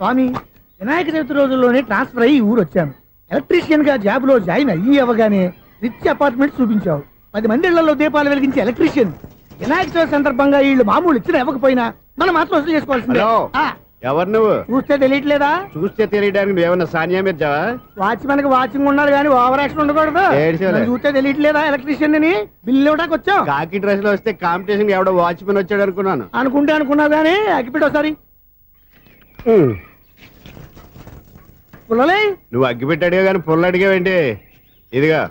స్వామి, వినాయక చవితి రోజుల్లోనే ట్రాన్స్ఫర్ అయ్యి ఊరు వచ్చాను. ఎలక్ట్రీషియన్ గా జాబ్ లో జాయిన్ అయ్యి అవ్వగానే రిచ్ అపార్ట్మెంట్ చూపించావు. 10 మంది ఇళ్లలో దీపాలు వెలిగించే ఎలక్ట్రీషియన్. వినాయక చవితి సందర్భంగా వీళ్ళు మామూలు ఇచ్చినా ఇవ్వకపోయినా మనం మాత్రం వసూలు చేసుకోవాల్సిందే. ఎవరు నువ్వు? చూస్తే తెలియట్లేదా? చూస్తే తెలియడానికి నువ్వేమన్నా సానియా మీర్జావా? వాచ్మెన్ కి వాచింగ్ ఉండాలి కానీ ఓవర్ యాక్షన్ ఉండకూడదు. చూస్తే తెలియట్లేదా ఎలక్ట్రీషియన్ అని? బిల్లు ఇవ్వడానికి వచ్చావు. కాకి డ్రెస్ లో వస్తే కాంపిటీషన్ ఎవడో వాచ్మెన్ వచ్చాడు అనుకున్నాను. అనుకున్నావు కానీ అగ్గిపెట్టి ఒకసారి. నువ్వు అగ్గిపెట్టి అడిగా కానీ పుల్ల అడిగావేంటి? ఇదిగా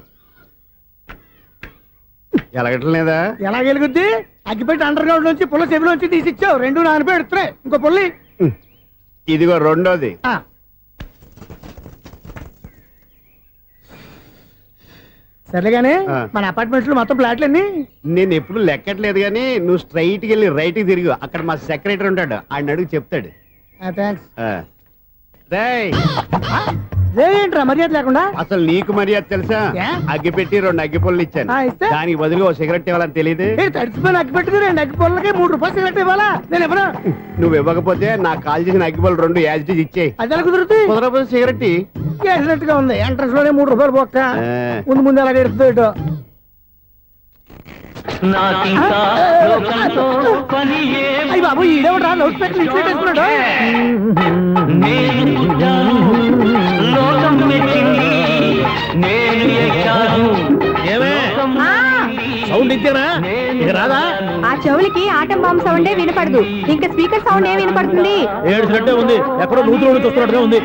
ఎలగట్లేదా? ఎలా వెలుగుద్ది? అగ్గిపెట్టి అండర్ గ్రౌండ్ నుంచి పుల్ల చెవిలోంచి తీసిచ్చావు. 2 నానపై ఎడుతున్నాయి. ఇంకో పుల్లి ఇదిగో రెండోది. సరేగానే మన అపార్ట్మెంట్స్ లో మొత్తం ఫ్లాట్లు అన్ని నేను ఎప్పుడు లెక్కట్లేదు కానీ నువ్వు స్ట్రైట్ కి వెళ్ళి రైట్ కి తిరిగి అక్కడ మా సెక్రటరీ ఉంటాడు, ఆయన అడుగు చెప్తాడు. ఏంట్రా మర్యాద లేకుండా? అసలు నీకు మర్యాద తెలుసా? అగ్గి పెట్టి 2 అగ్గి పుల్లలు ఇచ్చాను, దానికి బదులుగా ఓ సిగరెట్ ఇవ్వాలని తెలియదు. తడిచిపోయిన అగ్గి పెట్టి 2 అగ్గి పుల్లలకి 3 రూపాయలు సిగరెట్ ఇవ్వాలా? నేను ఎవరు? నువ్వు ఇవ్వకపోతే నాకు కాల్ చేసిన అగ్గి పుల్లలు 2 యాజిటీస్ ఇచ్చేయి. అది ఎలా కుదురుతుంది? కుదరకపోతే సిగరెట్ వేసినట్టుగా ఉంది. ఎంట్రన్స్ లోనే 3 రూపాయలు పోక్క. ముందు అలా ఎడుతుంది. అయ్యి బాబు, ఈడేవడా లౌడ్ స్పీకర్ ఇన్స్టేట్ చేసుకున్నాడు? సౌండ్ ఇచ్చానా? ఇక రాదా? ఆ చెవులకి ఆటం బాంబు సౌండే వినపడదు, ఇంకా స్పీకర్ సౌండ్ ఏ వినపడుతుంది? ఏడ్చినట్టే ఉంది, ఎక్కడో నూతులు చూస్తున్నట్టుగా ఉంది.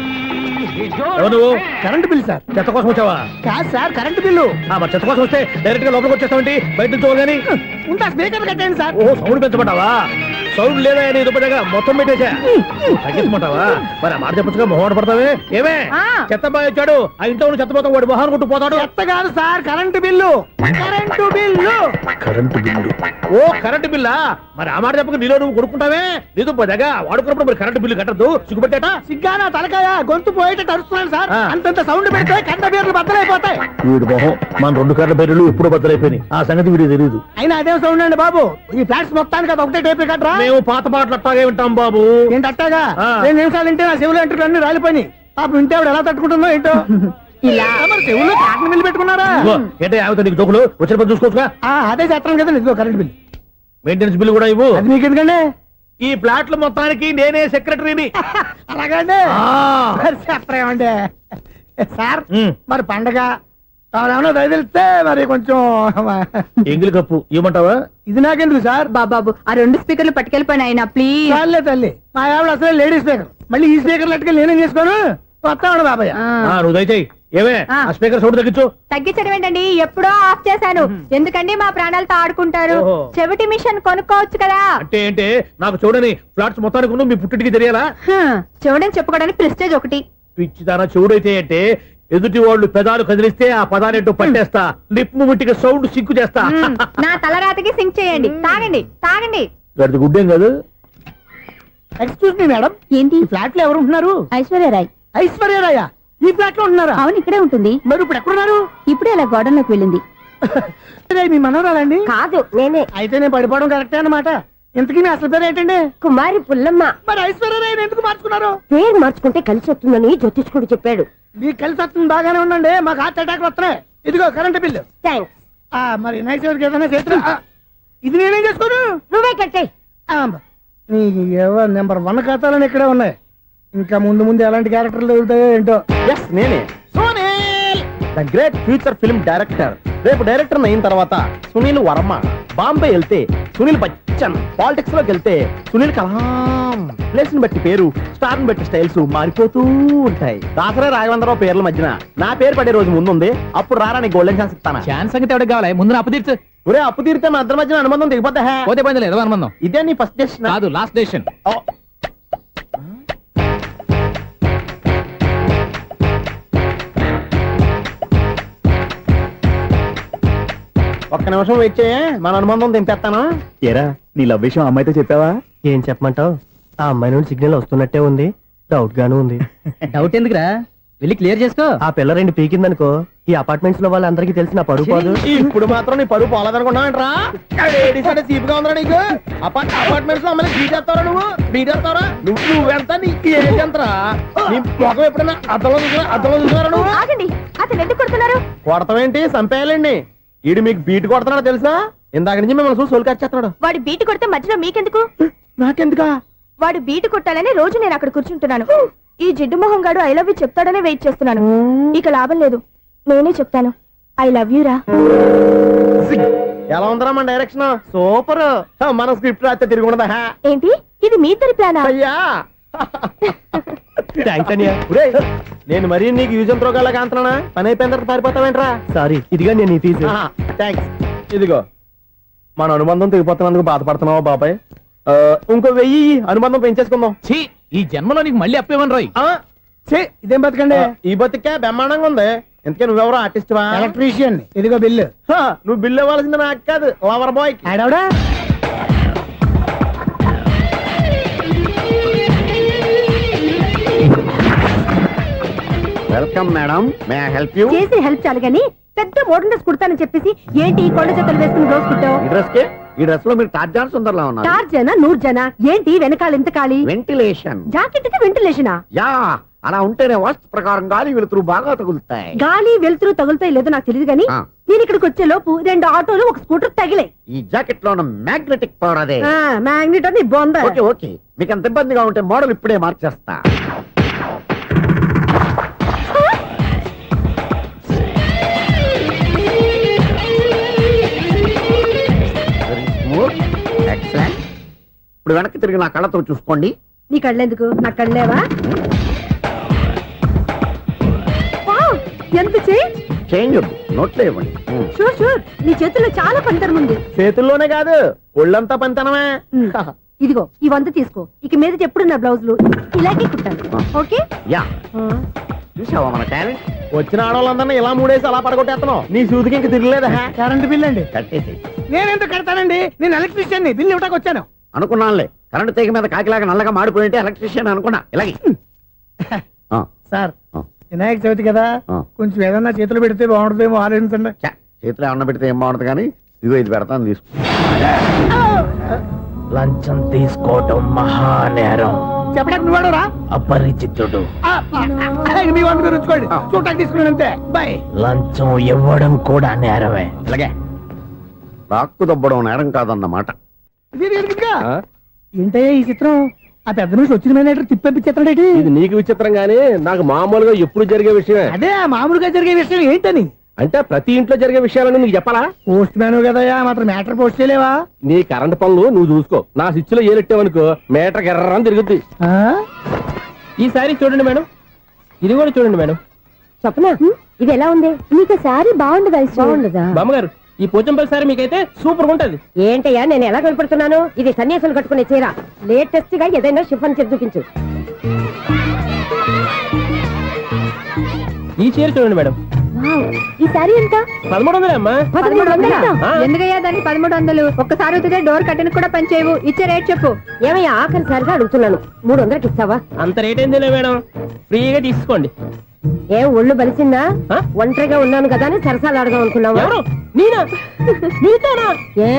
ఎవరు? Current bill sir. చెత్త కోసం వచ్చావా? కాదు సార్, కరెంట్ బిల్లు. మరి చెత్త కోసం వస్తే డైరెక్ట్ గా లోపలికి వచ్చేస్తామంటే బయట నుంచి కానీ ఉంటా. స్పీకర్ కట్టండి సార్. ఓ సౌండ్ పెంచమంటావా? సౌండ్ లేదా అని దుప్పటగా మొత్తం పెట్టేసా. తగ్గించమంటావా? మరి ఆ మాట చెప్పచ్చుగా, మొహమాట పడతావే. ఏమే చెత్త బాగా వచ్చాడు, ఆ ఇంట్లో చెత్తపోతాం, వాడు మొహాన్ని కొట్టు పోతాడు. చెత్త కాదు sir, current bill. Current bill. Current bill. ఓ కరెంటు బిల్లా? మరి ఆ మాట చెప్పక నీలో నువ్వు కొడుకుంటావే. నీతో పోదాగా వాడుకున్నప్పుడు మరి కరెంటు బిల్లు కట్టద్దు. సిగ్గుపెట్టేట? సిగ్గానా తలకాయ? గొంతు పోయేటట్టు అరుస్తున్నాను సార్. అంతంత సౌండ్ పెడితే కంట బీర్లు బద్దలైపోతాయి. వీడు మొహం మన 2 కర్ల బీర్లు ఎప్పుడు బద్దలైపోయినాయి. ఆ సంగతి వీడికి తెలియదు. అయినా అదే సౌండ్ అండి బాబు. ఈ ఫ్లాట్స్ మొత్తానికి అది ఒకటే టైప్ కట్టరా? మేము పాత పాటలు అట్టాగే వింటాం బాబు. ఏంటి అట్టాగా? 2 నిమిషాలు వింటే నా చెవులు ఎంటర్ అన్ని రాలిపోయినాయి. పాపం వింటే ఆవిడ ఎలా తట్టుకుంటుందో ఏంటో. ఇలా మరి చెవుల్లో కాటన్ బిల్లు పెట్టుకున్నారా? ఏంటే ఆమెతో నీకు దోకులు వచ్చిన పని చూసుకోవచ్చుగా. అదే చేస్తాను కదా. ఇదిగో కరెంట్ బిల్. మెయింటెనెన్స్ బిల్లు కూడా ఇవ్వు. అది మీకు ఎందుకండి? ఈ ప్లాట్ల మొత్తానికి నేనే సెక్రటరీని. అలాగండి. చెప్పరేమండి సార్. మరి పండగ ఏమన్నా దయదలిస్తే మరి కొంచెం ఎంగిలి కప్పు ఇవ్వమంటావా? ఇది నాకెందుకు సార్? బాబాబు, ఆ 2 స్పీకర్లు పట్టుకెళ్ళిపోయినా ప్లీజ్. చాలే తల్లి, మా ఆవిడ అసలే లేడీ స్పీకర్. మళ్ళీ ఈ స్పీకర్ లెట్టుకెళ్ళి నేనేం చేసుకోను? వస్తాడు బాబాయ్. నువ్వు దయచేయి. ఏమే ఆ స్పీకర్ సౌండ్ తగ్గించు. తగ్గించడం ఏంటండి, ఎప్పుడో ఆఫ్ చేశాను. ఎందుకండి మా ప్రాణాలతో ఆడుకుంటారు? చెవిటి మిషన్ కొనుక్కోవచ్చు కదా. అంటే ఏంటే నాకు చూడని ఫ్లాట్స్ మొత్తానికి మీ పుట్టింటికి తెలియాలా? చెవుడని చెప్పుకోవడానికి ప్రెస్టేజ్ ఒకటి. పిచ్చిదానా చెవుడైతే అంటే ఎదుటి వాళ్ళు పెదాలు కదిలిస్తే ఆ పదాలేంటో పట్టేస్తా. లిప్ ముట్టికి సౌండ్ సింకు చేస్తా. నా తలరాతకి సింక్ చేయండి. తాగండి తాగండి. గడిది గుడ్డేం కాదు. ఎక్స్క్యూజ్ మీ మేడం, ఏంటి? ఫ్లాట్ లో ఎవరు ఉంటున్నారు? ఐశ్వర్యరాయ్. ఐశ్వర్యరాయ ఈ ఫ్లాట్ లో ఉంటున్నారా? అవును, ఇక్కడే ఉంటుంది. మరి ఇప్పుడు ఎక్కడున్నారు? ఇప్పుడే అలా గోడంలోకి వెళ్ళింది. మీ మనవరాలండి? కాదు, నేనే. అయితే నేను పడిపోవడం కరెక్టే అన్నమాట. ఇంతకీ మీ అసలు పేరు ఏంటండి? కుమారి పుల్లమ్మ. మరి ఐశ్వర్యరాయని ఎందుకు మార్చుకున్నారు? పేరు మార్చుకుంటే కలిసి వస్తుందని జ్యోతిష్కుడు చెప్పాడు. మీకు కలిసి వస్తుంది, బాగానే ఉండండి. మాకు హార్ట్ అటాక్ వస్తున్నాయి. ఇదిగో కరెంట్ బిల్లు. థ్యాంక్స్. మరి నైట్ ఏదైనా చేతులు ఇది నేనేం చేసుకోను? నువ్వే కట్టే. నెంబర్ 1 ఖాతాలని ఇక్కడే ఉన్నాయి. ఇంకా ముందు ముందు ఎలాంటి క్యారెక్టర్లు దొరుకుతాయో ఏంటో. నేనే the great future film director. రేపు డైరెక్టర్ అయిన తర్వాత సునీల్ వర్మ. బాంబే వెళ్తే సునీల్ బచ్చన్. పాలిటిక్స్ లోకి వెళ్తే సునీల్ కలాం. ప్లేస్ ని బట్టి పేరు, స్టార్ ని బట్టి స్టైల్స్ మారిపోతూ ఉంటాయి. దాసరా రాఘవేంద్రరావు పేర్ల మధ్యన నా పేరు పడే రోజు ముందుంది. అప్పుడు రారా నీ గోల్డెన్ ఛాన్స్ ఇస్తాను. ఛాన్స్ సంగతి ఎవరికి కావాలి? ముందు అప్పు తీర్చు. ఒరే అప్పు తీరితే మా ఇద్దరి మధ్యన అనుబంధం దిగిపోతా. పోతే పోయింది లేదు అనుబంధం. ఇదే నీ ఫస్ట్ డెస్టినేషన్ కాదు, లాస్ట్ డెసిషన్. ఒక్క నిమిషం వెయిట్ చేయ, మన అనుబంధం దింపేస్తాను. ఏరా నీ లవ్ విషయం అమ్మాయితో చెప్పావా? ఏం చెప్పమంటావు? ఆ అమ్మాయి నుండి సిగ్నల్ వస్తున్నట్టే ఉంది, డౌట్ గాను ఉంది. డౌట్ ఎందుకురా? వెళ్ళి క్లియర్ చేసుకో. ఆ పిల్ల రెండు పీకిందనుకో ఈ అపార్ట్మెంట్స్ లో వాళ్ళందరికీ తెలిసిన పరుగు పోదు. ఇప్పుడు మాత్రం నీ పరుగు పోలేదనుకున్నావంటరా? సీపుగా ఉందా నీకు? అపార్ట్మెంట్స్ లో అమ్మని బీటేస్తావరా నువ్వు? బీటేస్తావరా నువ్వెంత? నీ ఏజ్ ఎంతరా? నీ ముఖం ఎప్పుడైనా అద్దంలో చూసారా నువ్వు? ఆగండి, అతను ఎందుకు కొడుతున్నారు? కొడతావేంటి? చంపేయాలండి. ఈడు మీకు బీట్ కొడుతున్నాడు తెలుసా? ఇందాక నుంచి మిమ్మల్ని చూసి సోలు కచ్చేస్తున్నాడు. వాడు బీటు కొడితే మధ్యలో మీకెందుకు? నాకెందుకా? వాడు బీటు కొట్టాలని రోజు నేను అక్కడ కూర్చుంటున్నాను. ఈ జిడ్డు మొహం గాడు ఐ లవ్ యూ చెప్తాడనే వెయిట్ చేస్తున్నాను. ఇక లాభం లేదు, నేనే చెప్తాను ఐ లవ్ యూ రా. ఎలా ఉందరా మన డైరెక్షన్? సూపర్. మన స్క్రిప్ట్ రాస్తే తిరిగి ఉండదా? ఏంటి ఇది మీ ఇద్దరి ప్లానా? అయ్యా థ్యాంక్స్ అనియా. నేను మరీ నీకు యూజ్ అంత రోగాలాగా అంటున్నా. పని అయిపోయిన తర్వాత పారిపోతావేంట్రా? సారీ, ఇదిగా నేను ఈ ఫీజు. థ్యాంక్స్. ఇదిగో మన అనుబంధం తెగిపోతున్నందుకు బాధపడుతున్నావా బాబాయ్? ఇంకో 1000 అనుబంధం పెంచేసుకుందాం. ఛీ, ఈ జన్మలో నీకు మళ్ళీ అప్పేవన్ రోయ్. ఇదేం బతకండి? ఈ బతికే బ్రహ్మాండంగా ఉంది. ఎందుకే నువ్వెవరో ఆర్టిస్ట్ వా? ఎలక్ట్రీషియన్. ఇదిగో బిల్లు. నువ్వు బిల్లు ఇవ్వాల్సింది నాకు కాదు, లవర్ బాయ్. ఆడవడా? Welcome madam, may I help you? చేసి హెల్ప్ చాలు గాని పెద్ద మోడల్ డ్రెస్ కుడతానని చెప్పేసి ఏంటి ఈ కొండ జతలు వేసుకుని రోజు కుట్టావు? ఈ డ్రెస్ కే, ఈ డ్రెస్ లో మీరు టార్జాన్ సుందర్లా ఉన్నారు. టార్జనా నూర్జనా ఏంటి వెనకాల ఎంత ఖాళీ? వెంటిలేషన్. జాకెట్ కి వెంటిలేషనా? యా, అలా ఉంటేనే వాస్తు ప్రకారం గాలి వెలుతురు బాగా తగులుతాయి. గాలి వెలుతురు తగులుతాయి లేదో నాకు తెలియదు గానీ ఆ. నేను ఇక్కడికి వచ్చే లోపు 2 ఆటోలు ఒక స్కూటర్ తగిలే. ఈ జాకెట్ లో ఉన్న మ్యాగ్నెటిక్ పవర్ అదే. మ్యాగ్నెట్ అని బొంద. ఓకే ఓకే, మీకు అంత ఇబ్బందిగా ఉంటే మోడల్ ఇప్పుడే మార్చేస్తా. ఎక్సలెంట్. ఇప్పుడు వెనక్కి తిరిగి నా కళ్ళతో చూసుకోండి. నీ కళ్ళెందుకు? నా కళ్ళేవా? వావ్, ఎంత చేంజ్. చేంజ్ నోట్లో ఇవ్వండి. షూర్ షూర్, నీ చేతుల్లో చాలా పంతరం ఉంది. చేతుల్లోనే కాదు ఒళ్ళంతా పంతనమే. ఇదిగో ఈ 100 తీసుకో. ఇక మీద ఎప్పుడు నా బ్లౌజులు ఇలాగే కుట్టాను. ఓకే? యా, చూసావా మన టాలెంట్? వచ్చిన ఆడవాళ్ళందరినీ ఇలా మూడేసి అలా పడగొట్టేస్తున్నావు. నీ సూదికి ఇంక తిరగలేదా? కరెంట్ బిల్ అండి. కట్టేసి. నేనెందుకు కడతానండి? నేను ఎలక్ట్రీషియన్. బిల్లు ఇవ్వడానికి వచ్చాను. అనుకున్నానులే, కరెంట్ తీగ మీద కాకిలాగా నల్లగా మాడిపోయింటే ఎలక్ట్రీషియన్ అనుకున్నా. ఇలాగే సార్, వినాయక చవితి కదా, కొంచెం ఏదన్నా చేతులు పెడితే బాగుంటుందేమో ఆలోచించండి. చేతిలో అన్న పెడితే ఏం బాగుంటుంది కానీ ఇదిగో ఇది పెడతాను, తీసుకో. లంచం తీసుకోవటం మహానేరం. చెప్పడానికి నువ్వాడరా? అపరిచితుడు. మీ వంట మీరు ఉంచుకోండి, చూడటానికి తీసుకున్నాను అంతే. బాయ్. లంచం ఇవ్వడం కూడా నేరమే. ఇలాగే రాక్కు దబ్బడం నేరం కాదన్నమాట. ఏంటయ్యా ఈ చిత్రం? ఆ పెద్ద నుంచి వచ్చిన మేనేటర్ తిప్పించేస్తాడేటి? ఇది నీకు విచిత్రం గానీ నాకు మామూలుగా ఎప్పుడు జరిగే విషయమే. అదే మామూలుగా జరిగే విషయం ఏంటని? అంటే ప్రతి ఇంట్లో జరిగే విషయాలను నీకు చెప్పాలా? పోస్ట్ మ్యాన్ కదయ్యా, మాత్రం మ్యాటర్ పోస్ట్ చేయలేవా? నీ కరెంట్ పనులు నువ్వు చూసుకో. నా స్విచ్ లో ఏలెట్టావనుకో మీటర్ ఎర్రని తిరుగుద్ది. ఈసారి చూడండి మేడం, ఇది కూడా చూడండి మేడం. చెప్పనా ఇది ఎలా ఉంది? నీకు సారీ బాగుండదా? బాగుండదా? బామ్మగారు, ఈ పోచంపల్లి సారీ మీకైతే సూపర్ ఉంటుంది. ఏంటయ్యా నేను ఎలా కనపడుతున్నాను? ఇది సన్యాసులు కట్టుకునే చీర. లేటెస్ట్ గా ఏదైనా షిఫన్ చేసి చూపించు. ఈ చీర చూడండి మేడం. ఈ సారీ ఎంత? 1300 అమ్మా. 1300? ఎందుకయ్యా దానికి 1300? ఒక్కసారి అవుతుందే డోర్ కట్టను కూడా పని చేయవు. ఇచ్చే రేట్ చెప్పు. ఏమయ్యా ఆఖరిసారిగా అడుగుతున్నాను, 300కి ఇస్తావా? అంత రేట్ ఏందిలే మేడం, ఫ్రీగా తీసుకోండి. ఏం ఒళ్ళు బలిసిందా? ఒంటరిగా ఉన్నాను కదా అని సరసాలు అడదాం అనుకున్నావా? ఎవరు? నేనా? నీతోనా? ఏ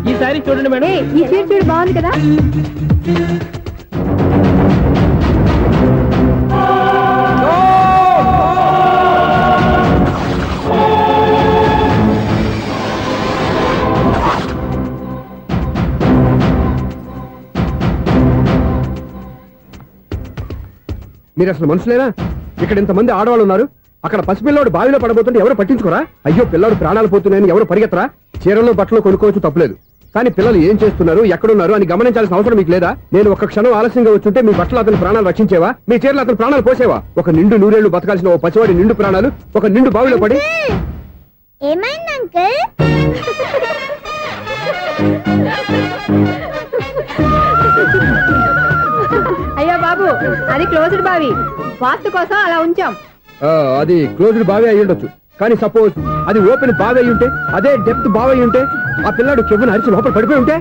ఈ సారీ చూడండి మేడం. ఈ చీర చూడు, బాగుంది కదా? మీరు అసలు మనుషులేనా? ఇక్కడ ఇంతమంది ఆడవాళ్ళు ఉన్నారు, అక్కడ పసిపిల్లాడు బావిలో పడబోతుంటే ఎవరు పట్టించుకోరా? అయ్యో పిల్లాడు ప్రాణాలు పోతున్నాయని ఎవరు పరిగెత్తరా? చీరలు బట్టలు కొనుక్కోవచ్చు, తప్పులేదు. కానీ పిల్లలు ఏం చేస్తున్నారు, ఎక్కడున్నారు అని గమనించాల్సిన అవసరం మీకు లేదా? నేను ఒక్క క్షణం ఆలస్యంగా వచ్చుంటే మీ బట్టలు అతని ప్రాణాలు రక్షించేవా? మీ చీరలు అతని ప్రాణాలు పోసేవా? ఒక నిండు నూరేళ్లు బతకాల్సిన ఓ పసివాడి నిండు ప్రాణాలు ఒక నిండు బావిలో పడి. ఏమైంది అంకుల్? అయ్యో బాబు, అది క్లోజ్డ్ బావి, వాస్తు కోసం అలా ఉంచాం. అది క్లోజ్డ్ బావి అయి ఉండొచ్చు కానీ సపోజ్ అది ఓపెన్ బావి అయి ఉంటే, అదే డెప్త్ బావి అయి ఉంటే, ఆ పిల్లాడు చెవును అరిచి లోపల పడిపోయి ఉంటే,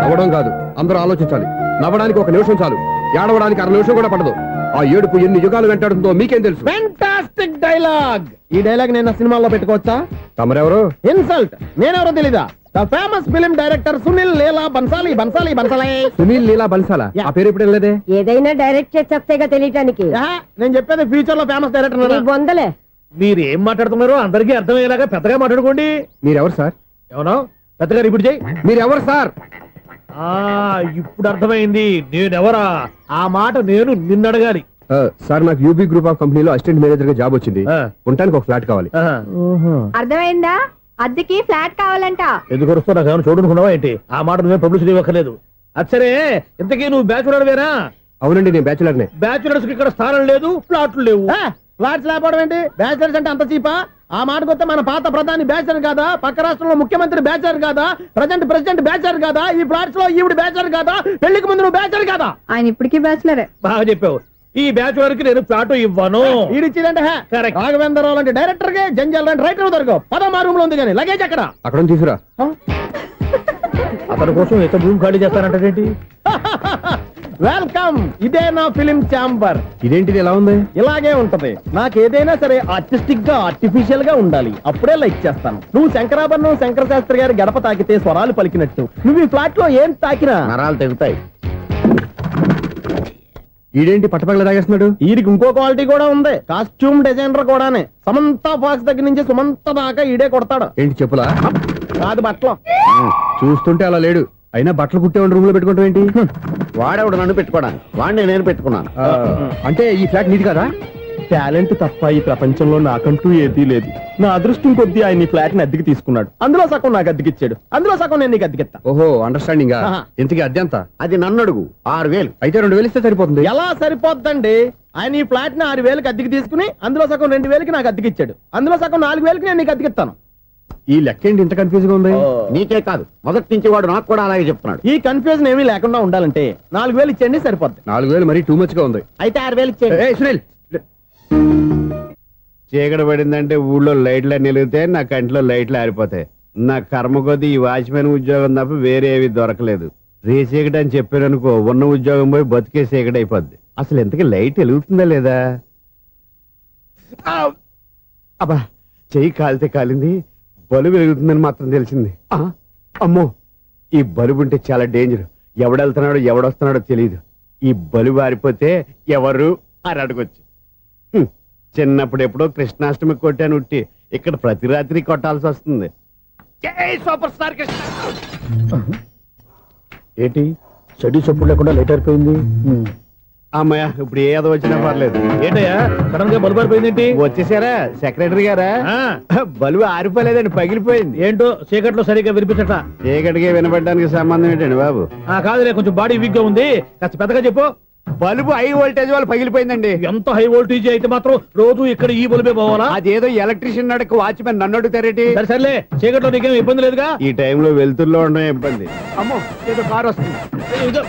నవ్వడం కాదు, అందరూ ఆలోచించాలి. నవ్వడానికి 1 నిమిషం చాలు, ఏడవడానికి 1/2 నిమిషం కూడా పడదు. ఆ ఏడుపు ఎన్ని యుగాలు వెంటాడుతుందో మీకేం తెలుసు? Fantastic dialogue. ఈ డైలాగ్ నేను నా సినిమాలో పెట్టుకోవచ్చా? తమరెవరు? ఇన్సల్ట్. నేనెవరో తెలీదా? The famous film director Sunil Leela Bhansali Bhansali Bhansali. Sunil Leela Bansala. ఆ పేరు ఇప్పుడు లేదే. ఏదైనా డైరెక్ట్ చేసేస్తేగా తెలియటానికి. నేను చెప్పేది ఫ్యూచర్ లో ఫేమస్ డైరెక్టర్. బొందలే. మీరు ఏం మాట్లాడుతున్నారో అందరికీ అర్థమయ్యేలాగా పెద్దగా మాట్లాడుకోండి. మీరెవరు సార్? ఎవరో పెద్దగా రిపీట్ చేయి. మీరెవరు సార్? ఇప్పుడు అర్థమైంది నేనెవరా. ఆ మాట నేను నిన్ను అడగాలి. సార్ నాకు యూబీ గ్రూప్ ఆఫ్ కంపెనీలో అసిస్టెంట్ మేనేజర్ గా జాబ్ వచ్చింది. ఉండటానికి 1 ఫ్లాట్ కావాలి. అర్థమైందా? అద్దెకి ఫ్లాట్ కావాలంట. ఎందుకు వస్తావు? నాకు ఏమైనా చూడనుకున్నావా ఏంటి? ఆ మాట నువ్వే పబ్లిసిటీ ఇవ్వక్కర్లేదు. అచ్చరే, ఇంతకీ నువ్వు బ్యాచులర్ వేరా? అవునండి, నేను బ్యాచులర్నే. బ్యాచులర్స్ కి ఇక్కడ స్థానం లేదు, ప్లాట్లు లేవు. ఫ్లాట్స్ లేకపోవడం ఏంటి? బ్యాచిలర్స్ అంటే అంత చీపా? ఆ మాటకొస్తే మన పాత ప్రధాని బ్యాచర్ కాదా? పక్క రాష్ట్రంలో ముఖ్యమంత్రి బ్యాచర్ కాదా? ప్రెసిడెంట్ బ్యాచర్ కాదా? ఈ ఫ్లాట్స్ లో ఈవిడ బ్యాచర్ కాదా? పెళ్లికి ముందు నువ్వు బ్యాచర్ కాదా? ఆయన ఇప్పటికీ బ్యాచులరే. బాగా చెప్పావు. ఈ బ్యాచులర్ కి నేను ప్లాట్ ఇవ్వను. ఈడిచ్చిందంటే Correct. రాఘవేంద్రరావు లాంటి డైరెక్టర్ కి జంజల్ లాంటి రైటర్ దొరకవు. 10వ రూమ్ లో ఉంది కానీ లగేజ్ అక్కడ. అక్కడ నుంచి తీసుకురా. అతని కోసం ఎంత భూమి ఖాళీ చేస్తానంటే వెల్కమ్. ఇదే నా ఫిలిం ఛాంబర్. ఇదేంటిది ఎలా ఉంది? ఇలాగే ఉంటది. నాకు ఏదైనా సరే ఆర్టిస్టిక్ గా ఆర్టిఫిషియల్ గా ఉండాలి. అప్పుడే లైక్ చేస్తాను. నువ్వు శంకరాభరణం శంకర శాస్త్రి గారి గడప తాకితే స్వరాలు పలికినట్టు నువ్వు ఈ ఫ్లాట్ లో ఏం తాకినా నరాలు తెగుతాయి. ఈడేంటి పట్టపగల తాగేస్తున్నాడు? వీరికి ఇంకో క్వాలిటీ కూడా ఉంది. కాస్ట్యూమ్ డిజైనర్ కూడానే. సమంత ఫాక్స్ దగ్గర నుంచి సుమంత దాకా ఈడే కొడతాడు. ఏంటి చెప్పులా? కాదు బట్టలు. చూస్తుంటే అలా లేడు. అయినా బట్టలు కుట్టేవాడి రూమ్ లో పెట్టుకుంటాం ఏంటి? వాడేవాడు నన్ను పెట్టుకోవడానికి, వాడిని నేను పెట్టుకున్నాను. అంటే ఈ ఫ్లాట్ నీది కదా? టాలెంట్ తప్ప ఈ ప్రపంచంలో నాకంటూ ఏదీ లేదు. నా అదృష్టం కొద్దీ ఆయన ఈ ఫ్లాట్ ని అద్దెకి తీసుకున్నాడు. అందులో సగం నాకు అద్దెకిచ్చాడు, అందులో సగం నేను నీకు అద్దెకిస్తా. ఓహో, అండర్స్టాండింగ్. ఆహా. ఇంతకీ అద్దె ఎంత? అది నన్ను అడుగు. 6000. అయితే 2000 ఇస్తే సరిపోతుంది. ఎలా సరిపోద్దండి? ఆయన ఈ ఫ్లాట్ ని 6000కి అద్దెకి తీసుకుని అందులో సగం 2000కి నాకు అద్దెకిచ్చాడు, అందులో సగం 4000కి నేను నీకు అద్దెకిస్తాను. ఈ లెక్క ఏంటి ఇంత కన్ఫ్యూజ్ గా ఉంది? నీకే కాదు, మొదటి నుంచి వాడు నాకు కూడా అలాగే చెప్తున్నాడు. ఈ కన్ఫ్యూజన్ ఏమీ లేకుండా ఉండాలంటే 4000 ఇచ్చేయండి, సరిపోద్ది. 4000 మరీ టూ మచ్ గా ఉంది. అయితే 6000 ఇచ్చేయండి. ఏయ్ సునీల్, చీకటి పడిందంటే ఊళ్ళో లైట్లు నిలిగితే నా కంటిలో లైట్లు ఆరిపోతాయి. నా కర్మ కొద్దీ ఈ వాచ్మెన్ ఉద్యోగం తప్ప వేరే ఏవి దొరకలేదు. రేసీకటి అని చెప్పారనుకో, ఉన్న ఉద్యోగం పోయి బతికే చీకటి అయిపోద్ది. అసలు ఇంతకీ లైట్ వెలుగుతుందా లేదా? అబ్బా, చెయ్యి కాలితే కాలింది, బలుబు వెలుగుతుందని మాత్రం తెలిసింది. అమ్మో, ఈ బలుబు ఉంటే చాలా డేంజర్. ఎవడెళ్తున్నాడో ఎవడొస్తున్నాడో తెలియదు. ఈ బలుబు ఆరిపోతే ఎవరు అని అడగొచ్చు. చిన్నప్పుడు ఎప్పుడో కృష్ణాష్టమి కొట్టాను ఉట్టి, ఇక్కడ ప్రతి రాత్రి కొట్టాల్సి వస్తుంది. జై సూపర్ స్టార్ కృష్ణ. ఏంటి చెడు చెప్పుడు లేకుండా లైట్ అయిపోయింది? అమ్మయ్య, ఇప్పుడు ఏదో వచ్చినా పర్లేదు. ఏంటయ్యా సడన్ గా బల్బు అయిపోయింది ఏంటి? వచ్చేసారా సెక్రటరీ గారా? బలుబు ఆరిపోలేదండి, పగిలిపోయింది. ఏంటో చీకట్లో సరిగ్గా వినిపించట. చీకటికి వినపడడానికి సంబంధం ఏంటండి బాబు? కాదులే, కొంచెం బాడీ వీక్ గా ఉంది, కాస్త పెద్దగా చెప్పు. బల్బు హై వోల్టేజ్ వాళ్ళు పగిలిపోయిందండి. ఎంత హై వోల్టేజ్ అయితే మాత్రం రోజు ఇక్కడ ఈ బల్బే పోవాలా? అదేదో ఎలక్ట్రీషియన్ నడక వాచ్మెన్ నన్ను అడుగుతారేటి? సరే సర్లే, చీకట్లో నీకేం ఇబ్బంది లేదుగా? ఈ టైంలో వెళ్తుల్లో ఉండడం ఇబ్బంది. అమ్మో, ఏదో కారు వస్తుంది. ఇదిగో.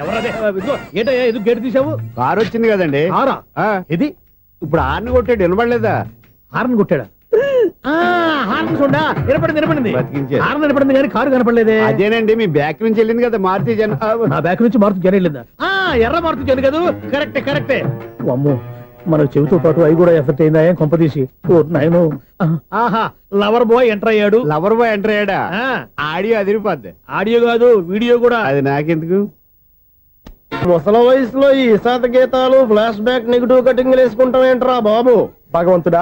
ఎవరదే? ఇదిగో, ఏంటయ్యా ఎందుకు గేట్ తీసావు? కారు వచ్చింది కదండి. కారా? ఆ, ఇది ఇప్పుడు ఆర్ని కొట్టాడు, వినపడలేదా? హార్న్ కొట్టాడా? హార్న్ చూడా, వినపడింది. బతికించాడు. హార్న్ వినపడింది కానీ కారు కనపడలేదే. అదేనండి, మీ బ్యాక్ నుంచి వెళ్ళింది కదా మారుతి జన. నా బ్యాక్ నుంచి మారుతు జరగలేదా? ఎర్ర మారుతు జరు కదా. కరెక్టే. అమ్మో, మన చెవితో పాటు అవి కూడా ఎఫెక్ట్ అయిందా? ఏం కొంపదీసి? ఓ నాయనో. ఆహా, లవర్ బాయ్ ఎంటర్ అయ్యాడు. లవర్ బాయ్ ఎంటర్ అయ్యాడా? ఆ, ఆడియో అదిరిపోద్ది. ఆడియో కాదు, వీడియో కూడా. అది నాకెందుకు? ముసల వయసులో ఈ ఇసాత గీతాలు, ఫ్లాష్ బ్యాక్, నెగిటివ్ కటింగ్ వేసుకుంటాం ఏంట్రా బాబు? భగవంతుడా,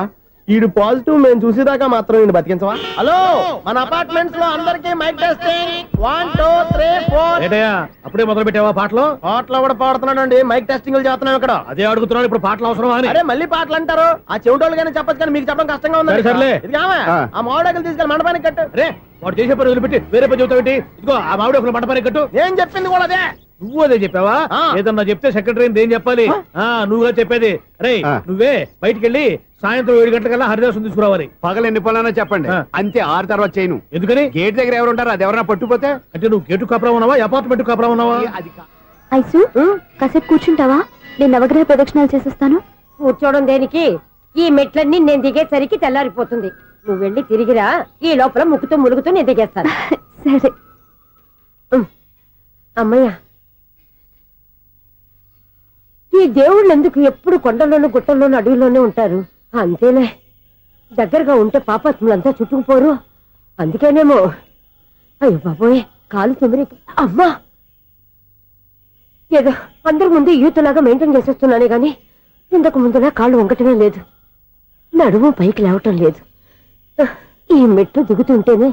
ఈడు పాజిటివ్ మేము చూసేదాకా మాత్రం ఈయన బతికించవా? హలో, మన అపార్ట్మెంట్స్ లో అందరికీ మైక్ టెస్టింగ్. 1 2 3 4. ఏంటయ్యా అప్పుడే మొదలు పెట్టావా పాటలు? పాటలు కూడా పాడుతున్నాడు. మైక్ టెస్టింగ్ చేస్తున్నాం ఇక్కడ. అదే అడుగుతున్నాడు, ఇప్పుడు పాటలు అవసరమా అని. అరే మళ్ళీ పాటలు అంటారు. ఆ చెవిటోళ్ళు కానీ చెప్పచ్చు, కానీ మీకు చెప్పడం కష్టంగా ఉంది. సర్లే. ఇది ఆమె. ఆ మామిడాకులు తీసుకెళ్ళి మండపానికి కట్టు. రే, వాడు చేసే పని వదిలిపెట్టి వేరే పని చెబుతావు. ఇదిగో ఆ మామిడి ఒకరు మంటపానికి కట్టు. నేను చెప్పింది కూడా అదే. నువ్వు అదే చెప్పావా? ఏదన్నా చెప్తే సెక్రటరీ ఏం చెప్పాలి? నువ్వుగా చెప్పేది. రే, ఆ. నువ్వే బయటికి వెళ్ళి సాయంత్రం 7 గంటలకల్లా హరిదాసు తీసుకురావాలి. పగలు ఎన్ని పనులన్నా చెప్పండి, ఆ. అంతే 6 తర్వాత చేయను. ఎందుకని? గేట్ దగ్గర ఎవరు ఉంటారు, అది ఎవరైనా పట్టుపోతే అంటే నువ్వు గేటు కాపురం ఉన్నావా, అపార్ట్మెంట్ కాపురం ఉన్నావా? అది ఐసు కాసేపు కూర్చుంటావా? నేను నవగ్రహ ప్రదక్షిణాలు చేసేస్తాను. కూర్చోవడం దేనికి? ఈ మెట్లన్నీ నేను దిగేసరికి తెల్లారిపోతుంది. నువ్వు వెళ్ళి తిరిగిరా, ఈ లోపల ముక్కుతూ ములుగుతూ నేను దిగేస్తాను. సరే. అమ్మయ్య, ఈ దేవుళ్ళు ఎందుకు ఎప్పుడు కొండల్లోనూ గుట్టల్లోనూ అడవిలోనే ఉంటారు? అంతేలే, దగ్గరగా ఉంటే పాపాత్ములంతా చుట్టుకుపోరు. అందుకేనేమో. అయ్యో బాబోయ్, కాలు తిమిరి. అమ్మా, ఏదో అందరి ముందు యూత్లాగా మెయింటైన్ చేసేస్తున్నానే గాని ఇంతకు ముందులా కాళ్ళు వంకటమే లేదు, నడుము పైకి లేవటం లేదు. ఈ మెట్లు దిగుతుంటేనే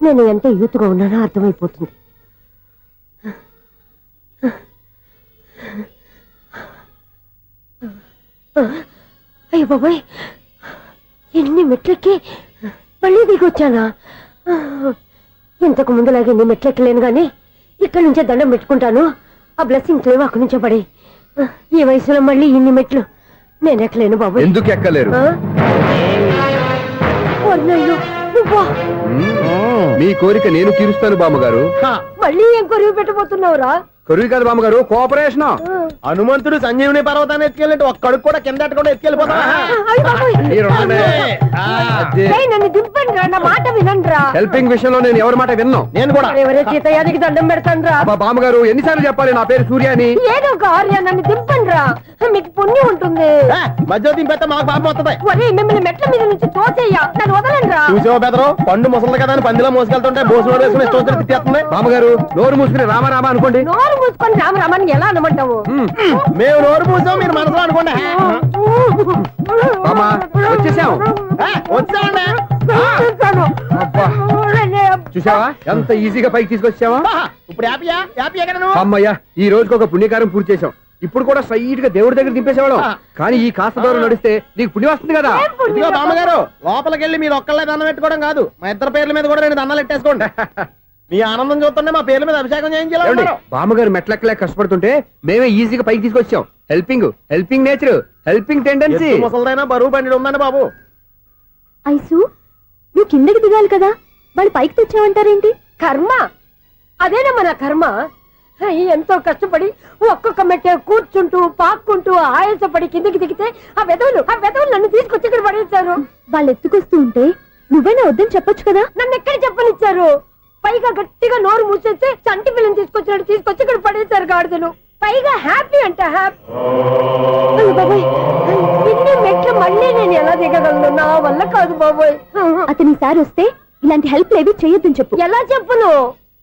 నేను ఎంత యూత్గా ఉన్నానో అర్థమైపోతుంది. అయ్యో బాబాయ్, ఎన్ని మెట్లెక్కి మళ్ళీ దిగొచ్చానా? ఇంతకు ముందులాగే ఎన్ని మెట్లెక్కలేను గాని ఇక్కడి నుంచే దండం పెట్టుకుంటాను. ఆ బ్లెస్సింగ్ లేవు అక్కడి నుంచే పడే. ఈ వయసులో మళ్ళీ ఇన్ని మెట్లు నేను ఎక్కలేను బాబు. ఎందుకు ఎక్కలేరు? మీ కోరిక నేను తీరుస్తాను బామ్మగారు. మళ్ళీ ఏం కొరివి పెట్టబోతున్నావురా? కొరివి కాదు బామ్మగారు, కోఆపరేషన్. హనుమంతుడు సంజీవుని పర్వతాన్ని ఎత్తుకెళ్ళి ఒక్కడికి కూడా కింద ఎట్టకుండా ఎత్తుకెళ్ళిపోతా. నన్ను దింపండి రా, నా మాట వినండి రా. హెల్పింగ్ విషయంలో నేను ఎవరి మాట విన్నాను. నేను కూడా. ఎవరే సీతయ్యానికి దండం పెడతాను రా. అబ్బా బామ్మగారు, ఎన్నిసార్లు చెప్పాలి నా పేరు సూర్య అని? ఏదో ఒక ఆర్య, నన్ను దింపండి రా, మీకు పుణ్యం ఉంటుంది. మధ్య దింపెత్తే మాకు పాపం వస్తుంది. ఒరే, మిమ్మల్ని మెట్ల మీద నుంచి తోసేయ్యా, నన్ను వదలండి రా. చూసావా బెదరు, పండు ముసలి కదా అని పందిలో మోసుకెళ్తుంటే భోజనం వేసుకుని ఇష్టం తిట్టేస్తుంది. బామ్మగారు, నోరు మూసుకుని రామారామా అనుకోండి. నోరు మూసుకొని రామరామాన్ని ఎలా అనమంటావు? మేము నోరు మూసాం, మీరు మనసులో అనుకోండి. బామ్మా, వచ్చేసాం. వచ్చామండి. అబ్బా, చూసావా ఎంత ఈజీగా పైకి తీసుకొచ్చావా? ఇప్పుడు హ్యాపీయా? హ్యాపీ ఎక్కడ నువ్వు? అమ్మయ్యా, ఈ రోజుకి ఒక పుణ్యకారం పూర్తి చేసాం. ఇప్పుడు కూడా స్ట్రైట్ గా దేవుడి దగ్గర దింపేసేవాళ్ళం. కానీ ఈ కాస్త దూరం నడిస్తే నీకు పుణ్యం వస్తుంది కదా. ఇదిగో బామ్మగారు, లోపలికి వెళ్ళి మీరు ఒక్కళ్ళే దండం పెట్టుకోవడం కాదు, మా ఇద్దరు పేర్ల మీద కూడా నేను దండాలు పెట్టేసుకోండి. మీ ఆనందం చూస్తుంటే మా పేర్ల మీద అభిషేకం ఏమండి, చేయించాలి. బామ్మగారు మెట్లెక్కలే కష్టపడుతుంటే మేమే ఈజీగా పైకి తీసుకొచ్చాం. Helping nature, helping tendency. ముసలిదైనా బరువు బండి ఉందండి బాబు. ఐసు నువ్వు కిందకి దిగాలి కదా, వాళ్ళు పైకి తెచ్చావంటారేంటి? కర్మ, అదేనమ్మా నా కర్మ. ఎంతో కష్టపడి ఒక్కొక్క మెట్టే కూర్చుంటూ పాక్కుంటూ ఆయాసపడి కిందకి దిగితే ఆ వెధవులు నన్ను తీసుకొచ్చి ఇక్కడ పడేశారు. వాళ్ళు ఎత్తుకొస్తూ ఉంటే నువ్వైనా వద్దని చెప్పొచ్చు కదా. నన్ను ఎక్కడ చెప్పనిచ్చారు? పైగా గట్టిగా నోరు మూసేస్తే చంటి పిల్లని తీసుకొచ్చినట్టు తీసుకొచ్చి ఇక్కడ పడేశారు గాడిదలు. పైగా హ్యాపీ అంట హ్యాపీ. బాబాయ్, ఇన్ని మెట్లు మళ్ళీ నేను ఎలా దిగగలను? నా వల్ల కాదు బాబోయ్. అతని సార్ వస్తే ఇలాంటి హెల్ప్ లేవి చేయొద్దని చెప్పు. ఎలా చెప్పును?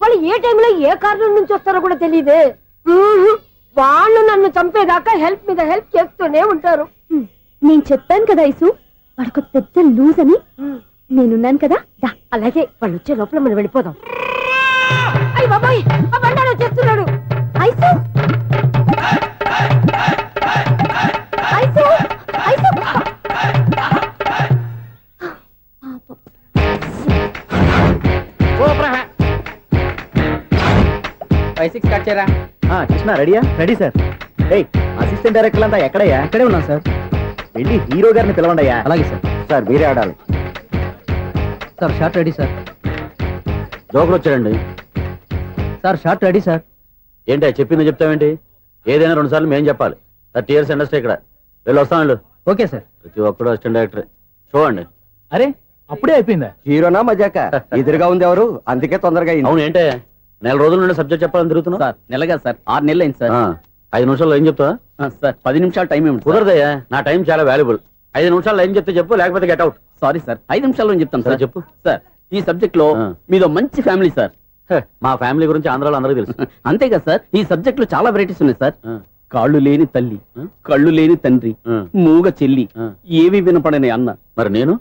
వాళ్ళు ఏ టైంలో ఏ కారణం నుంచి వస్తారో కూడా తెలియదే. వాళ్ళు నన్ను చంపేదాకా హెల్ప్ మీద హెల్ప్ చేస్తూనే ఉంటారు. నేను చెప్పాను కదా ఐసు, వాడొక పెద్ద లూజ్ అని. నేనున్నాను కదా, దా. అలాగే, వాళ్ళు వచ్చే లోపల మనం వెళ్ళిపోదాం. అయ్య బాబాయ్, ఆ బండారు వచ్చేస్తున్నాడు. ఐసు ఐసు ఐసు 5-6 కట్ చేయరా. కృష్ణ రెడీయా? Ready sir. ఏయ్, అసిస్టెంట్ డైరెక్టర్ అంతా ఎక్కడయ్యా? ఇక్కడే ఉన్నాం సార్. వెళ్ళి హీరో గారిని పిలవండి అయ్యా. అలాగే సార్. సార్ మీరే ఆడాలి సార్. Short ready sir. జోకులు వచ్చాడండి సార్. Short ready sir. ఏంటి చెప్పింది చెప్తావేంటి? ఏదైనా 2 సార్లు మేం చెప్పాలి. 30 years ఇండస్ట్రీ ఇక్కడ. వెళ్ళి వస్తాం వెళ్ళు. Okay sir. ప్రతి ఒక్కడు అసిస్టెంట్ డైరెక్టర్. చూడండి. అరే, అప్పుడే అయిపోయిందా? హీరోనా మజాక? ఎదురుగా ఉంది ఎవరు, అందుకే తొందరగా అయింది. అవును, ఏంటే 4 రోజుల నుండి సబ్జెక్ట్ చెప్పాలని తిరుగుతున్నావు? సార్ నెలగా సార్, 6 నెలలు అయింది సార్. 5 నిమిషాల్లో ఏం చెప్తా? సార్ 10 నిమిషాలు టైం ఏమిటి? కుదరదయ్యా, నా టైం చాలా వాల్యుబుల్. 5 నిమిషాల్లో ఏం చెప్తే చెప్పు, లేకపోతే గెట్ అవుట్. సారీ సార్, 5 నిమిషాల్లో చెప్తాను సార్. చెప్పు. సార్, ఈ సబ్జెక్ట్ లో మీదో మంచి ఫ్యామిలీ సార్. మా ఫ్యామిలీ గురించి ఆంధ్రాలో అందరికీ తెలుసు. అంతే కదా సార్, ఈ సబ్జెక్ట్ లో చాలా వెరైటీస్ ఉన్నాయి సార్. కాళ్ళు లేని తల్లి, కళ్ళు లేని తండ్రి, మూగ చెల్లి, ఏవి వినపడని అన్న. మరి నేను?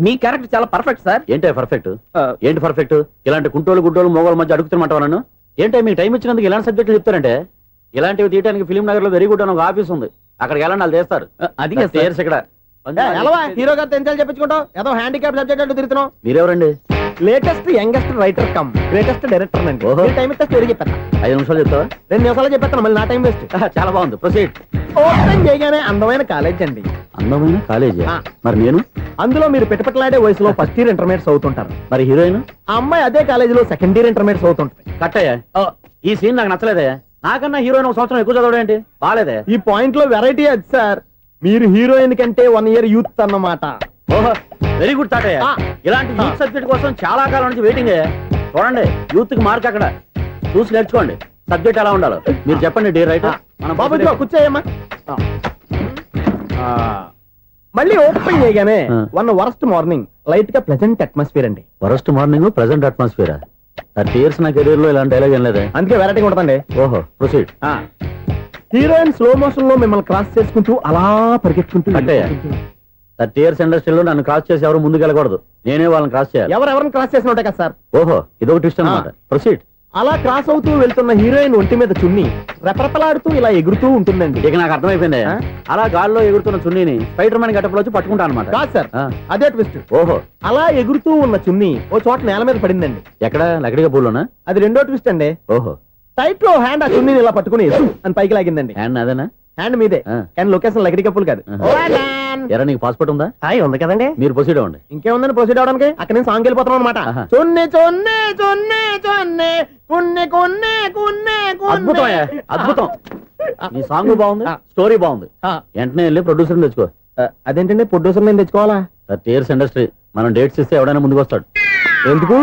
మీ క్యారెక్టర్ చాలా పర్ఫెక్ట్ సార్. ఏంటే పర్ఫెక్ట్? ఏంటి పర్ఫెక్ట్? ఇలాంటి కుంటోలు గుడ్డోలు మోగోల మధ్య అడుగుతున్నమాట నన్ను. ఏంటో మీకు టైం ఇచ్చినందుకు ఇలాంటి సబ్జెక్టులు చెప్తారంటే? ఇలాంటివి తీయడానికి ఫిలిం నగర్ లో వెరీ గుడ్ అని ఒక ఆఫీస్ ఉంది, అక్కడికి వెళ్ళండి, వాళ్ళు చేస్తారు. అది కదా సార్. ఇక్కడ హీరో గారు తెంచాలి చెప్పించుకుంటావు, ఏదో హ్యాండిక్యాప్ సబ్జెక్ట్ అంటూ తిరుగుతున్నావు. మీరెవరండి? Latest youngest writer cum greatest director అండి. ఓహో. టైం ఇస్తే స్టోరీ చెప్పేస్తా. 5 నిమిషాలు చెప్తావా? 2 నిమిషాలు చెప్పేస్తాను, మళ్ళీ నా టైం వేస్ట్. చాలా బాగుంది, ప్రొసీడ్. ఓపెన్ చేయగానే అందమైన కాలేజ్ అండి. అందమైన కాలేజీ ఆ. మరి నేను అందులో మీరు పెట్టుపట్లాడే వయసులో ఫస్ట్ ఇయర్ ఇంటర్మీడియట్స్ అవుతుంటారు. మరి హీరోయిన్ ఆ అమ్మాయి అదే కాలేజీలో సెకండ్ ఇయర్ ఇంటర్మీడియట్స్ అవుతుంటుంది. కట్టయ్యా ఈ సీన్ నాకు నచ్చలేదే. నాకన్నా హీరోయిన్ ఒక సంవత్సరం ఎక్కువ చదవడం ఏంటి బాలేదే. ఈ పాయింట్ లో వెరైటీ అది సార్. మీరు హీరోయిన్ కంటే 1 year యూత్ అన్నమాట. ఓహో వెరీ గుడ్ తాటయ్య. ఆ. ఇలాంటి యూత్ సబ్జెక్ట్ కోసం చాలా కాలం నుంచి వెయిటింగ్. చూడండి యూత్ కి మార్క్ అక్కడ చూసి నేర్చుకోండి. సబ్జెక్ట్ ఎలా ఉండాలో మీరు చెప్పండి డియర్ రైటర్. మనం బాబు ఇదిగో కూర్చోయమ్మా. మళ్ళీ ఓపెన్ చేయగానే ఆ. 1 worst మార్నింగ్ లైట్ గా ప్లెజెంట్ అట్మాస్ఫియర్ అండి. Worst morning present atmosphere 30 years నా కెరీర్ లో ఇలాంటి డైలాగ్ ఏం లేదే. అందుకే వెరైటీ ఉంటుందండి. ఓహో ప్రొసీడ్. హీరోయిన్ స్లో మోషన్ లో మిమ్మల్ని క్రాస్ చేసుకుంటూ అలా పరిగెట్టుకుంటూ కట్టయ్య 30 years ఇండస్ట్రీలో నన్ను క్రాస్ చేసి ఎవరు ముందుకు వెళ్ళకూడదు. నేనే వాళ్ళని క్రాస్ చేయాలి. ఎవరెవరిని క్రాస్ చేసిన ఉంటాయి కదా సార్. ఓహో ఇదొక ట్విస్ట్ అన్నమాట. ప్రొసీడ్. అలా క్రాస్ అవుతూ వెళ్తున్న హీరోయిన్ ఒంటి మీద చున్ని రెపరెపలాడుతూ ఇలా ఎగురుతూ ఉంటుందండి. ఇక నాకు అర్థమైపోయింది. ఆ? అలా గాల్లో ఎగురుతున్న చున్నీని స్పైడర్ మ్యాన్ గట్టపులో వచ్చి పట్టుకుంటా అనమాట. కాదు సార్, ఆ. అదే ట్విస్ట్. ఓహో అలా ఎగురుతూ ఉన్న చున్ని ఓ చోట నేల మీద పడిందండి. ఎక్కడ లకడిగా పూలోనా? అది రెండో ట్విస్ట్ అండి. ఓహో టైట్ లో హ్యాండ్ ఆ చున్నీని ఇలా పట్టుకుని అని పైకి లాగిందండి. హ్యాండ్ అదేనా? హ్యాండ్ మీదే ఆ. కానీ లొకేషన్ లకడి కప్పులు కాదు. ఆహా. ఎరా నీకు పాస్పోర్ట్ ఉందా? హాయ్ ఉంది కదండి. మీరు ప్రొసీడ్ అవ్వండి. ఇంకేముందని ప్రొసీడ్ అవడానికి అక్కడ నేను సాంగ్ వెళ్ళిపోతున్నాం అనమాట. ఆహా. చున్ని చున్ని చున్ని చున్ని కున్ని కున్ని కున్ని అద్భుతం అయ్యా, అద్భుతం. నీ సాంగ్ బాగుంది, స్టోరీ బాగుంది. వెంటనే వెళ్ళి ప్రొడ్యూసర్ తెచ్చుకో. అదేంటండి ప్రొడ్యూసర్ నేను తెచ్చుకోవాలా? 30 years ఇండస్ట్రీ మనం డేట్స్ ఇస్తే ఎవడైనా ముందుకు వస్తాడు. ఎందుకు?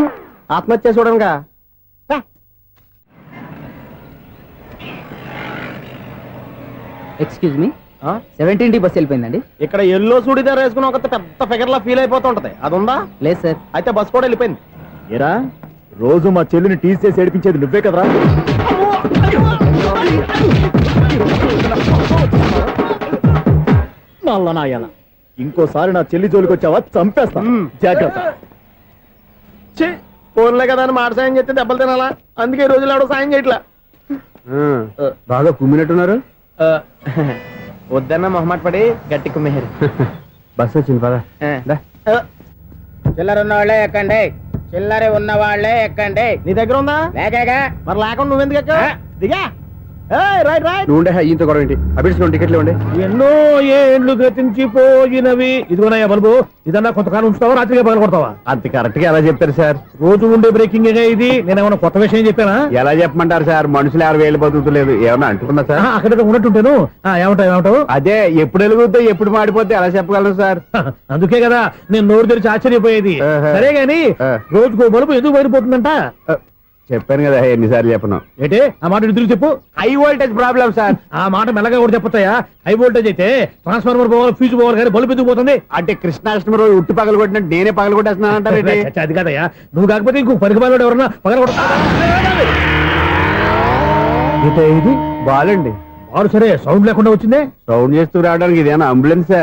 ఆత్మహత్య చూడనుగా. Excuse me 17D bus వెళ్ళిపోయిందండి. ఇక్కడ ఎల్లో చూడిదార్ వేసుకుని ఒక పెద్ద ఫిగర్ లా ఫీల్ అయిపోతూ ఉంటది. అది ఉందా? లేదు సార్. అయితే బస్ కూడా వెళ్ళిపోయింది. ఏరా రోజు మా చెల్లిని టీస్ చేసి ఏడిపించేది నువ్వే కదరా? నల్ల నాయన ఇంకోసారి నా చెల్లి జోలికి వచ్చావా చంపేస్తా. జాగ్రత్త. ఫోన్లే కదా అని మాట సాయం చేస్తే దెబ్బలు తినాలా? అందుకే ఈ రోజులు ఎవడో సాయం చేయట్లా. బాగా కుమ్మినట్టున్నారు. వద్దన్న మొహమాట పడి గట్టి కుమ్మేరు. బస్ వచ్చింది పదా. చిల్లర ఉన్న వాళ్ళే ఎక్కండి. చిల్లర ఉన్న వాళ్ళే ఎక్కండి. నీ దగ్గర ఉందా? లేకగా మరి లేకుండా నువ్వెందుకు ఎక్క? దిగా. Right right. నువ్వు ఉండే ఈయంతో గొడవ ఏంటి? అభిడ్స్ టికెట్లు ఇవ్వండి. ఎన్నో ఏండ్లు గతించిపోయినవి. ఇదిగోనయ్యా బల్బు, ఇదన్నా కొంతకాలం ఉంచుతావా రాత్రిగా పగల కొడతావా? అంత కరెక్ట్ గా ఎలా చెప్తారు సార్? రోజు ఉండే బ్రేకింగ్ ఇది. నేనేమన్నా కొత్త విషయం చెప్పానా? ఎలా చెప్పమంటారు సార్? మనుషులు ఎవరు వేలు బతుకుతలేదు. ఏమన్నా అంటున్నా సార్? అక్కడ ఉన్నట్టుంటాను. ఏమంటావు? అదే ఎప్పుడు వెలుగుద్దో ఎప్పుడు మాడిపోతే ఎలా చెప్పగలను సార్? అందుకే కదా నేను నోరు తెరిచి ఆశ్చర్యపోయేది. ఆహా. సరే గాని ఆ. రోజుకో బలుపు ఎందుకు బయటపోతుందంట? చెప్పాను కదా ఎన్నిసార్లు చెప్పను. ఏంటే ఆ మాట ఎదురు చెప్పు. High voltage problem sir. ఆ మాట మెల్లగా కూడా చెప్పొచ్చాయా? హై వోల్టేజ్ అయితే ట్రాన్స్ఫార్మర్ పోవాలి, ఫ్యూజ్ పోవాలి, కానీ బల్బు ఎందుకు పోతుంది? అంటే కృష్ణాష్టమి రోజు ఉట్టి పగలు కొట్టినట్టు నేనే పగలు కొట్టేస్తున్నాను అంటారు. చచ్చా, అది కాదయ్యా. నువ్వు కాకపోతే ఇంకో పరిగణలో ఎవరన్నా పగల కొడతా. ఇది బాలండి వాడు సరే సౌండ్ లేకుండా వచ్చిందే. సౌండ్ చేస్తూ రావడానికి ఇదేనా అంబులెన్సా?